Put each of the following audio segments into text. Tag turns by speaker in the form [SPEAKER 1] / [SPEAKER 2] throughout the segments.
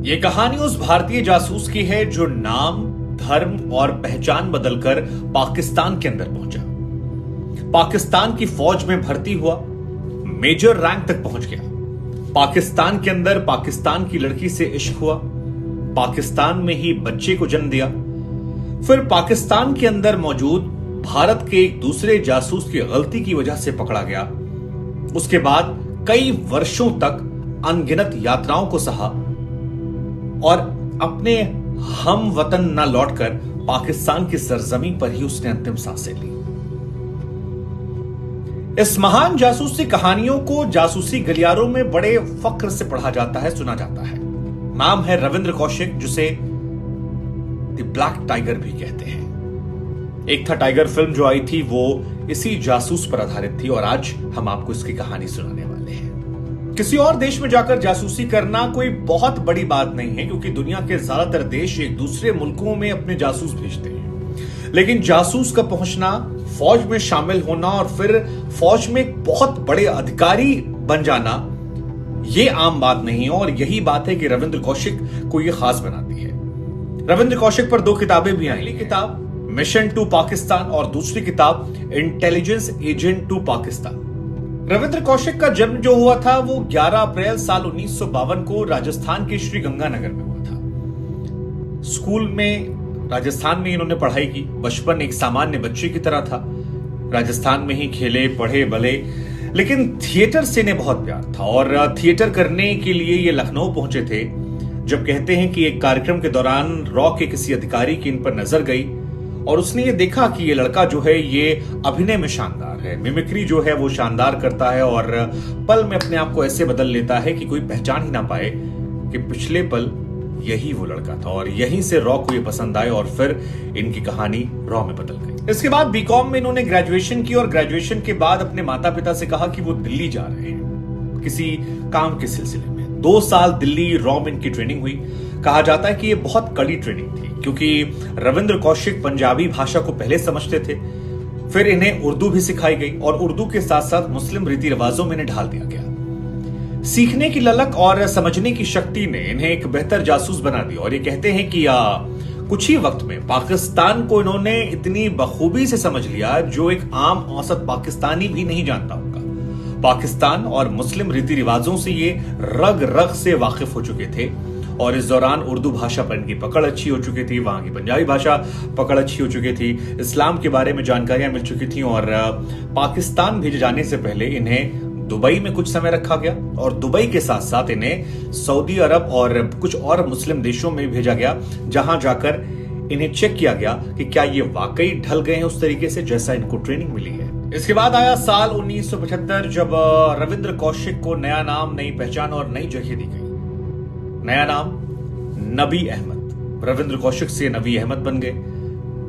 [SPEAKER 1] ये कहानी उस भारतीय जासूस की है जो नाम, धर्म और पहचान बदलकर पाकिस्तान के अंदर पहुंचा। पाकिस्तान की फौज में भर्ती हुआ, मेजर रैंक तक पहुंच गया। पाकिस्तान के अंदर पाकिस्तान की लड़की से इश्क हुआ, पाकिस्तान में ही बच्चे को जन्म दिया। फिर पाकिस्तान के अंदर मौजूद भारत के एक दूसरे जासूस की गलती की वजह से पकड़ा गया। उसके बाद कई वर्षों तक अनगिनत यात्राओं को सहा और अपने हम वतन न लौटकर पाकिस्तान की सरजमीन पर ही उसने अंतिम सांसें ली। इस महान जासूसी कहानियों को जासूसी गलियारों में बड़े फख्र से पढ़ा जाता है, सुना जाता है। नाम है रविंद्र कौशिक, जिसे द ब्लैक टाइगर भी कहते हैं। एक था टाइगर फिल्म जो आई थी, वो इसी जासूस पर आधारित थी और आज हम आपको इसकी कहानी सुनाने वाले हैं। किसी और देश में जाकर जासूसी करना कोई बहुत बड़ी बात नहीं है, क्योंकि दुनिया के ज्यादातर देश एक दूसरे मुल्कों में अपने जासूस भेजते हैं। लेकिन जासूस का पहुंचना, फौज में शामिल होना और फिर फौज में एक बहुत बड़े अधिकारी बन जाना, यह आम बात नहीं है। और यही बात है कि रविंद्र कौशिक को यह खास बनाती है। रविंद्र कौशिक पर 2 किताबें भी आई। पहली किताब मिशन टू पाकिस्तान और दूसरी किताब intelligence agent to Pakistan. Ravindra Kaushik का जन्म जो हुआ था वो 11 अप्रैल साल 1952 को राजस्थान के श्री गंगानगर में हुआ था। स्कूल में राजस्थान में इन्होंने पढ़ाई की। बचपन एक सामान्य बच्चे की तरह था, राजस्थान में ही खेले, पढ़े, बले। लेकिन थिएटर से इन्हें बहुत प्यार था और थिएटर करने के लिए ये लखनऊ पहुंचे थे, जब कहते हैं कि एक कार्यक्रम के दौरान रॉ के किसी अधिकारी की इन पर नजर गई और उसने ये देखा कि ये लड़का जो है ये अभिनय में शानदार है, मिमिक्री जो है वो शानदार करता है और पल में अपने आप को ऐसे बदल लेता है कि कोई पहचान ही ना पाए कि पिछले पल यही वो लड़का था। और यहीं से रॉ को ये पसंद आए और फिर इनकी कहानी रॉ में बदल गई। इसके बाद बीकॉम में इन्होंने ग्रेजुएशन की और ग्रेजुएशन के बाद अपने माता पिता से कहा कि वो दिल्ली जा रहे हैं किसी काम के सिलसिले में। 2 साल दिल्ली रॉ में इनकी ट्रेनिंग हुई। कहा जाता है कि ये बहुत कड़ी ट्रेनिंग थी, क्योंकि रविंद्र कौशिक पंजाबी भाषा को पहले समझते थे, फिर इन्हें उर्दू भी सिखाई गई और उर्दू के साथ साथ मुस्लिम रीति रिवाजों में इन्हें ढाल दिया गया। सीखने की ललक और समझने की शक्ति ने इन्हें एक बेहतर जासूस बना दिया। और ये कहते हैं कि कुछ ही वक्त में पाकिस्तान को इन्होंने इतनी बखूबी से समझ लिया जो एक आम औसत पाकिस्तानी भी नहीं जानता होगा। पाकिस्तान और मुस्लिम रीति रिवाजों से ये रग रग से वाकिफ हो चुके थे और इस दौरान उर्दू भाषा पर इनकी पकड़ अच्छी हो चुकी थी, वहां की पंजाबी भाषा पकड़ अच्छी हो चुकी थी, इस्लाम के बारे में जानकारियां मिल चुकी थी। और पाकिस्तान भेजे जाने से पहले इन्हें दुबई में कुछ समय रखा गया और दुबई के साथ साथ इन्हें सऊदी अरब और कुछ और मुस्लिम देशों में भेजा गया, जहां जाकर इन्हें चेक किया गया कि क्या ये वाकई ढल गए हैं उस तरीके से जैसा इनको ट्रेनिंग मिली है। इसके बाद आया साल 1975, जब रविंद्र कौशिक को नया नाम, नई पहचान और नई जगह दी गई। नया नाम नबी अहमद। रविंद्र कौशिक से नबी अहमद बन गए।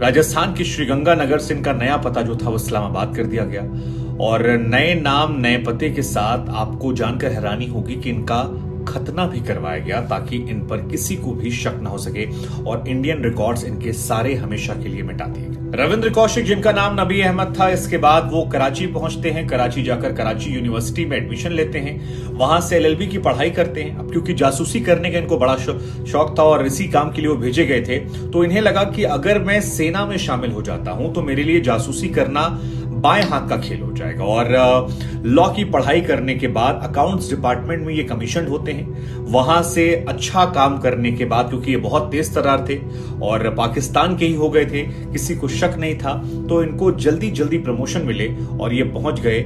[SPEAKER 1] राजस्थान की श्रीगंगानगर से इनका नया पता जो था वो इस्लामाबाद कर दिया गया। और नए नाम, नए पते के साथ आपको जानकर हैरानी होगी कि इनका खतना भी करवाया गया ताकि इन पर किसी को भी शक न हो सके और इंडियन रिकॉर्ड्स इनके सारे हमेशा के लिए मिटा दिए गए। रविंद्र कौशिक, जिनका नाम नबी अहमद था, इसके बाद वो कराची पहुंचते हैं। कराची जाकर कराची यूनिवर्सिटी में एडमिशन लेते हैं, वहां से LLB की पढ़ाई करते हैं। अब क्योंकि जासूसी करने का इनको बड़ा शौक था और इसी काम के लिए वो भेजे गए थे, तो इन्हें लगा कि अगर मैं सेना में शामिल हो जाता हूं तो मेरे लिए जासूसी करना बाएं हाथ का खेल हो जाएगा। और लॉ की पढ़ाई करने के बाद अकाउंट्स डिपार्टमेंट में ये कमीशन होते हैं। वहां से अच्छा काम करने के बाद, क्योंकि ये बहुत तेज तर्रार थे और पाकिस्तान के ही हो गए थे, किसी को शक नहीं था, तो इनको जल्दी जल्दी प्रमोशन मिले और ये पहुंच गए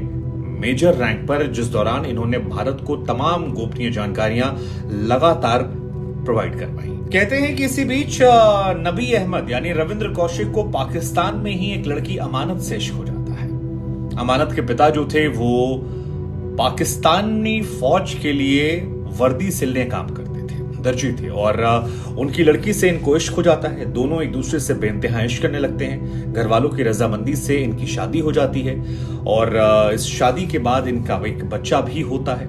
[SPEAKER 1] मेजर रैंक पर, जिस दौरान इन्होंने भारत को तमाम गोपनीय जानकारियां लगातार प्रोवाइड करवाई। कहते हैं कि इसी बीच नबी अहमद यानी रविंद्र कौशिक को पाकिस्तान में ही एक लड़की अमानत से इश्क हो जाता है। अमानत के पिता जो थे वो पाकिस्तानी फौज के लिए वर्दी सिलने काम करते थे, दर्जी थे, और उनकी लड़की से इनको इश्क हो जाता है। दोनों एक दूसरे से बेइंतहा इश्क करने लगते हैं। घर वालों की रजामंदी से इनकी शादी हो जाती है और इस शादी के बाद इनका एक बच्चा भी होता है।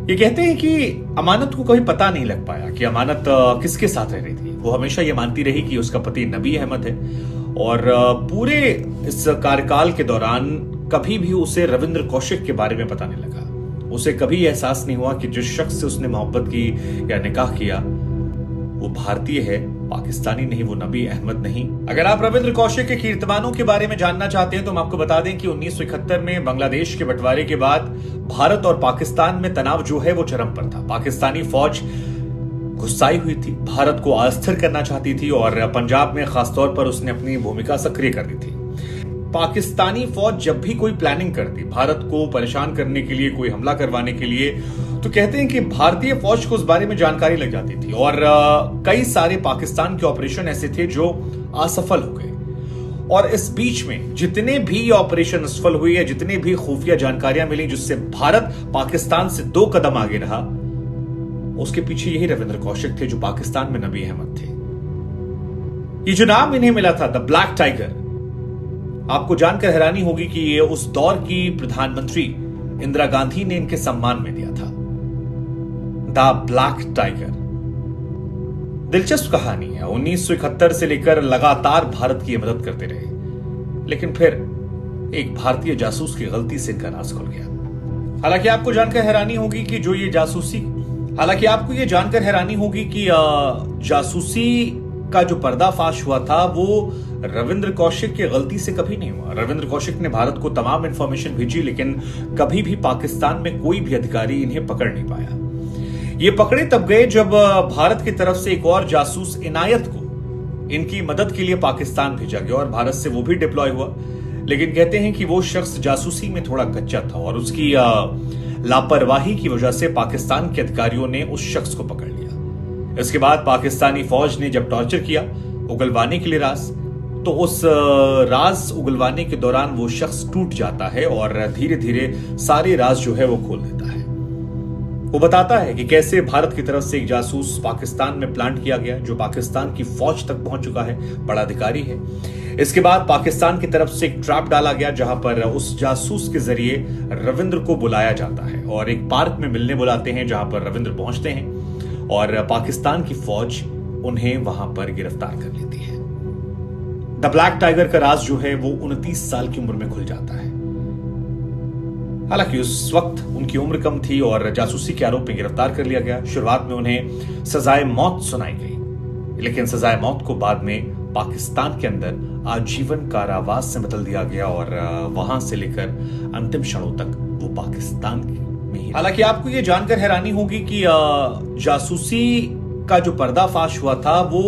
[SPEAKER 1] ये कहते हैं कि अमानत को कभी पता नहीं लग पाया कि अमानत किसके साथ रह रही थी। वो हमेशा ये मानती रही कि उसका पति नबी अहमद है और पूरे इस कार्यकाल के दौरान कभी भी उसे रविंद्र कौशिक के बारे में पता नहीं लगा। उसे कभी एहसास नहीं हुआ कि जिस शख्स से उसने मोहब्बत की या निकाह किया वो भारतीय है, पाकिस्तानी नहीं, वो नबी अहमद नहीं। अगर आप रविंद्र कौशिक के कीर्तिमानों के बारे में जानना चाहते हैं तो हम आपको बता दें कि 1971 में बांग्लादेश के बंटवारे के बाद भारत और पाकिस्तान में तनाव जो है वो चरम पर था। पाकिस्तानी फौज गुस्साई हुई थी, भारत को अस्थिर करना चाहती थी और पंजाब में खासतौर पर उसने अपनी भूमिका सक्रिय कर दी थी। पाकिस्तानी फौज जब भी कोई प्लानिंग करती भारत को परेशान करने के लिए, कोई हमला करवाने के लिए, तो कहते हैं कि भारतीय फौज को उस बारे में जानकारी लग जाती थी और कई सारे पाकिस्तान के ऑपरेशन ऐसे थे जो असफल हो गए। और इस बीच में जितने भी ऑपरेशन असफल हुए या जितने भी खुफिया जानकारियां मिली जिससे भारत पाकिस्तान से 2 कदम आगे रहा, उसके पीछे यही रविंद्र कौशिक थे जो पाकिस्तान में नबी अहमद थे। ये जो नाम इन्हें मिला था द ब्लैक टाइगर, आपको जानकर हैरानी होगी कि ये उस दौर की प्रधानमंत्री इंदिरा गांधी ने इनके सम्मान में दिया था। द ब्लैक टाइगर दिलचस्प कहानी है। 1971 से लेकर लगातार भारत की मदद करते रहे, लेकिन फिर एक भारतीय जासूस की गलती से इनका राज खुल गया। हालांकि आपको जानकर हैरानी होगी कि जासूसी का जो पर्दाफाश हुआ था वो रविंद्र कौशिक की गलती से कभी नहीं हुआ। रविंद्र कौशिक ने भारत को तमाम इंफॉर्मेशन भेजी, लेकिन कभी भी पाकिस्तान में कोई भी अधिकारी इन्हें पकड़ नहीं पाया। ये पकड़े तब गए जब भारत की तरफ से एक और जासूस इनायत को इनकी मदद के लिए पाकिस्तान भेजा गया और भारत से वो भी डिप्लॉय हुआ। लेकिन कहते हैं कि वो शख्स जासूसी में थोड़ा कच्चा था और उसकी लापरवाही की वजह से पाकिस्तान के अधिकारियों ने उस शख्स को पकड़ लिया। इसके बाद पाकिस्तानी फौज ने जब टॉर्चर किया उगलवाने के लिए राज, तो उस राज उगलवाने के दौरान वो शख्स टूट जाता है और धीरे धीरे सारे राज जो है वो खोल देता है। वो बताता है कि कैसे भारत की तरफ से एक जासूस पाकिस्तान में प्लांट किया गया जो पाकिस्तान की फौज तक पहुंच चुका है, बड़ा अधिकारी है। इसके बाद पाकिस्तान की तरफ से एक ट्रैप डाला गया जहां पर उस जासूस के जरिए रविंद्र को बुलाया जाता है और एक पार्क में मिलने बुलाते हैं जहां पर रविंद्र पहुंचते हैं और पाकिस्तान की फौज उन्हें वहां पर गिरफ्तार कर लेती है। द ब्लैक टाइगर का राज जो है वो 29 साल की उम्र में खुल जाता है। हालांकि उस वक्त उनकी उम्र कम थी और जासूसी के आरोप में गिरफ्तार कर लिया गया। शुरुआत में उन्हें सजाए मौत सुनाई गई, लेकिन सजाए मौत को बाद में पाकिस्तान के अंदर आजीवन कारावास से बदल दिया गया और वहां से लेकर अंतिम क्षणों तक वो पाकिस्तान में ही। हालांकि आपको ये जानकर हैरानी होगी कि जासूसी का जो पर्दाफाश हुआ था वो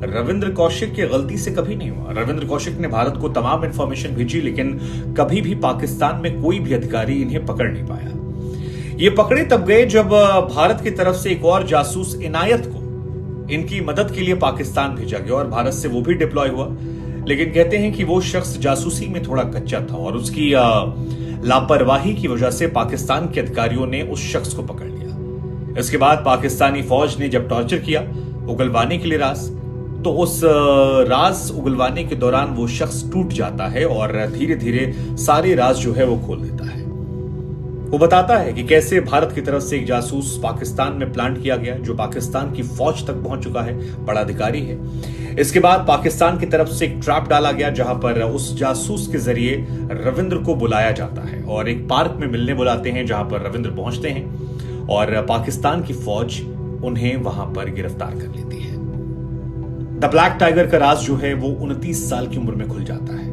[SPEAKER 1] रविंद्र कौशिक की गलती से कभी नहीं हुआ। रविंद्र कौशिक ने भारत को तमाम इंफॉर्मेशन भेजी, लेकिन कभी भी पाकिस्तान में कोई भी अधिकारी इन्हें पकड़ नहीं पाया। ये पकड़े तब गए जब भारत की तरफ से एक और जासूस इनायत को इनकी मदद के लिए पाकिस्तान भेजा गया और भारत से वो भी डिप्लॉय हुआ। लेकिन कहते हैं कि वो शख्स जासूसी में थोड़ा कच्चा था और उसकी लापरवाही की वजह से पाकिस्तान के अधिकारियों ने उस शख्स को पकड़ लिया। इसके बाद पाकिस्तानी फौज ने जब टॉर्चर किया उगलवाने के लिए राज, तो उस राज उगलवाने के दौरान वो शख्स टूट जाता है और धीरे धीरे सारे राज जो है वो खोल देता है। वो बताता है कि कैसे भारत की तरफ से एक जासूस पाकिस्तान में प्लांट किया गया जो पाकिस्तान की फौज तक पहुंच चुका है, बड़ा अधिकारी है। इसके बाद पाकिस्तान की तरफ से एक ट्रैप डाला गया जहां पर उस जासूस के जरिए रविंद्र को बुलाया जाता है और एक पार्क में मिलने बुलाते हैं जहां पर रविंद्र पहुंचते हैं और पाकिस्तान की फौज उन्हें वहां पर गिरफ्तार कर लेती है। द ब्लैक टाइगर का राज जो है वो 29 साल की उम्र में खुल जाता है।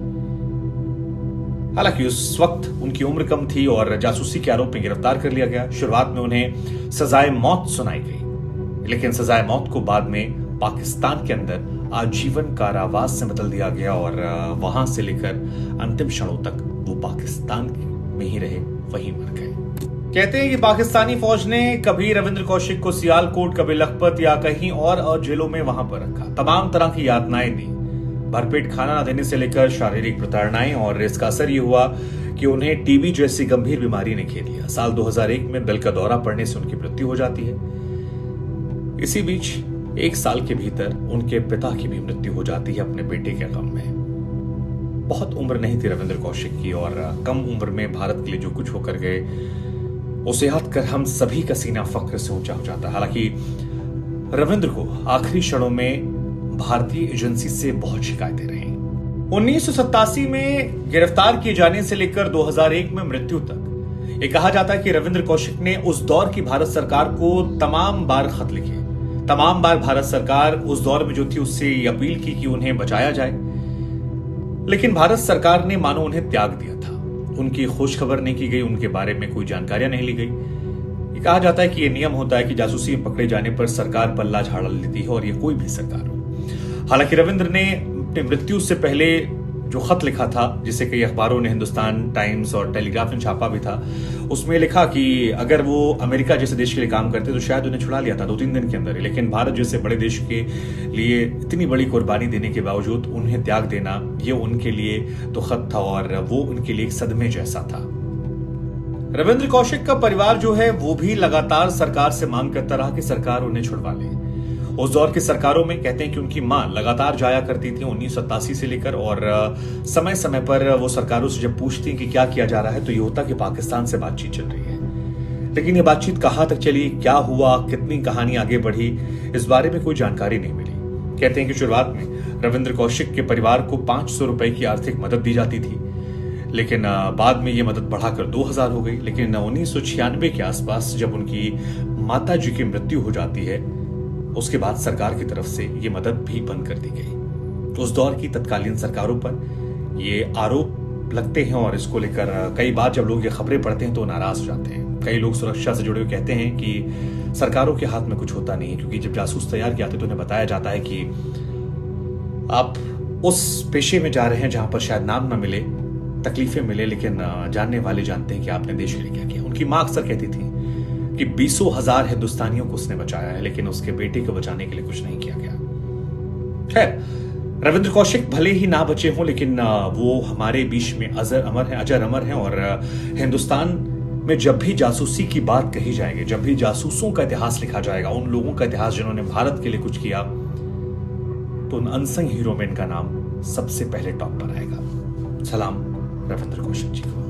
[SPEAKER 1] हालांकि उस वक्त उनकी उम्र कम थी और जासूसी के आरोप में गिरफ्तार कर लिया गया। शुरुआत में उन्हें सजाए मौत सुनाई गई, लेकिन सजाए मौत को बाद में पाकिस्तान के अंदर आजीवन कारावास से बदल दिया गया और वहां से लेकर अंतिम क्षणों तक वो पाकिस्तान में ही रहे, वहीं मर गए। कहते हैं कि पाकिस्तानी फौज ने कभी रविंद्र कौशिक को सियालकोट, कभी लखपत या कहीं और जेलों में वहां पर रखा, तमाम तरह की यातनाएं दी, भरपेट खाना न देने से लेकर शारीरिक प्रताड़नाएं, और इसका असर यह हुआ कि उन्हें टीबी जैसी गंभीर बीमारी ने घेर लिया। साल 2001 में दिल का दौरा पड़ने से उनकी मृत्यु हो जाती है। इसी बीच 1 साल के भीतर उनके पिता की भी मृत्यु हो जाती है अपने बेटे के गम में। बहुत उम्र नहीं थी रविंद्र कौशिक की और कम उम्र में भारत के लिए जो कुछ होकर गए उसे याद कर हम सभी का सीना फख्र से ऊंचा हो जाता है। हालांकि रविंद्र को आखिरी क्षणों में भारतीय एजेंसी से बहुत शिकायतें रही। 1987 में गिरफ्तार किए जाने से लेकर 2001 में मृत्यु तक ये कहा जाता है कि रविंद्र कौशिक ने उस दौर की भारत सरकार को तमाम बार खत लिखे। तमाम बार भारत सरकार उस दौर में जो थी उससे अपील की कि उन्हें बचाया जाए, लेकिन भारत सरकार ने मानो उन्हें त्याग दिया था। उनकी खोज खबर नहीं की गई, उनके बारे में कोई जानकारियां नहीं ली गई। ये कहा जाता है कि यह नियम होता है कि जासूसी में पकड़े जाने पर सरकार पल्ला झाड़ लेती है, और ये कोई भी सरकार हो। हालांकि रविंद्र ने अपनी मृत्यु से पहले जो खत लिखा था, जिसे कई अखबारों ने, हिंदुस्तान टाइम्स और टेलीग्राफ ने छापा भी था, उसमें लिखा कि अगर वो अमेरिका जैसे देश के लिए काम करते तो शायद उन्हें छुड़ा लिया था 2-3 दिन के अंदर ही। लेकिन भारत जैसे बड़े देश के लिए इतनी बड़ी कुर्बानी देने के बावजूद उन्हें त्याग देना, ये उनके लिए तो खत था और वो उनके लिए एक सदमे जैसा था। रविंद्र कौशिक का परिवार जो है वो भी लगातार सरकार से मांग करता रहा कि सरकार उन्हें छुड़वा ले। उस दौर की सरकारों में कहते हैं कि उनकी मां लगातार जाया करती थी 1987 से लेकर, और समय समय पर वो सरकारों से जब पूछती कि क्या किया जा रहा है तो ये होता कि पाकिस्तान से बातचीत चल रही है। लेकिन ये बातचीत कहां तक चली, क्या हुआ, कितनी कहानी आगे बढ़ी, इस बारे में कोई जानकारी नहीं मिली। कहते हैं कि शुरुआत में रविंद्र कौशिक के परिवार को 500 रुपए की आर्थिक मदद दी जाती थी, लेकिन बाद में ये मदद बढ़ाकर 2000 हो गई। लेकिन 1996 के आसपास जब उनकी माता जी की मृत्यु हो जाती है, उसके बाद सरकार की तरफ से ये मदद भी बंद कर दी गई। उस दौर की तत्कालीन सरकारों पर ये आरोप लगते हैं, और इसको लेकर कई बार जब लोग ये खबरें पढ़ते हैं तो नाराज हो जाते हैं। कई लोग सुरक्षा से जुड़े हुए कहते हैं कि सरकारों के हाथ में कुछ होता नहीं है, क्योंकि जब जासूस तैयार किए जाते तो उन्हें बताया जाता है कि आप उस पेशे में जा रहे हैं जहां पर शायद नाम ना मिले, तकलीफें मिले, लेकिन जानने वाले जानते हैं कि आपने देश के लिए क्या किया। उनकी मां अक्सर कहती थी कि 20,000 हिंदुस्तानियों को उसने बचाया है, लेकिन उसके बेटे को बचाने के लिए कुछ नहीं किया गया। खैर, रविंद्र कौशिक भले ही ना बचे हों, लेकिन वो हमारे बीच में अजर अमर हैं। और हिंदुस्तान में जब भी जासूसी की बात कही जाएगी, जब भी जासूसों का इतिहास लिखा जाएगा, उन लोगों का इतिहास जिन्होंने भारत के लिए कुछ किया, तो उन अनसंग हीरो में इनका नाम सबसे पहले टॉप पर आएगा। सलाम रविंद्र कौशिक जी को।